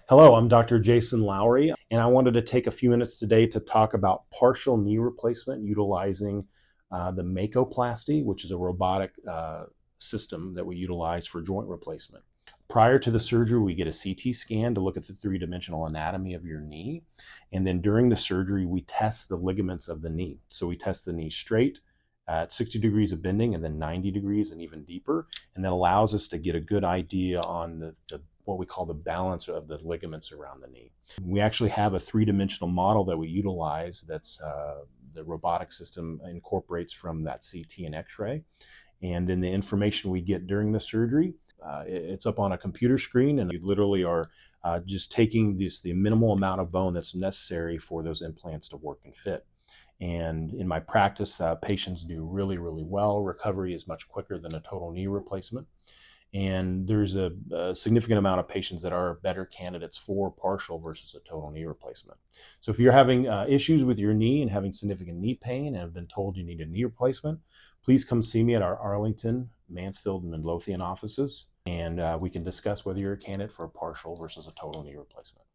Hello, I'm Dr. Jason Lowry, and I wanted to take a few minutes today to talk about partial knee replacement utilizing the MAKOplasty, which is a robotic system that we utilize for joint replacement. Prior to the surgery, we get a CT scan to look at the three-dimensional anatomy of your knee. And then during the surgery, we test the ligaments of the knee. So we test the knee straight at 60 degrees of bending and then 90 degrees and even deeper. And that allows us to get a good idea on the what we call the balance of the ligaments around the knee. We actually have a three-dimensional model that we utilize that's the robotic system incorporates from that CT and X-ray. And then the information we get during the surgery, it's up on a computer screen, and you literally are just taking the minimal amount of bone that's necessary for those implants to work and fit. And in my practice, patients do really, really well. Recovery is much quicker than a total knee replacement. And there's a significant amount of patients that are better candidates for partial versus a total knee replacement. So if you're having issues with your knee and having significant knee pain and have been told you need a knee replacement, please come see me at our Arlington, Mansfield, and Midlothian offices, and we can discuss whether you're a candidate for a partial versus a total knee replacement.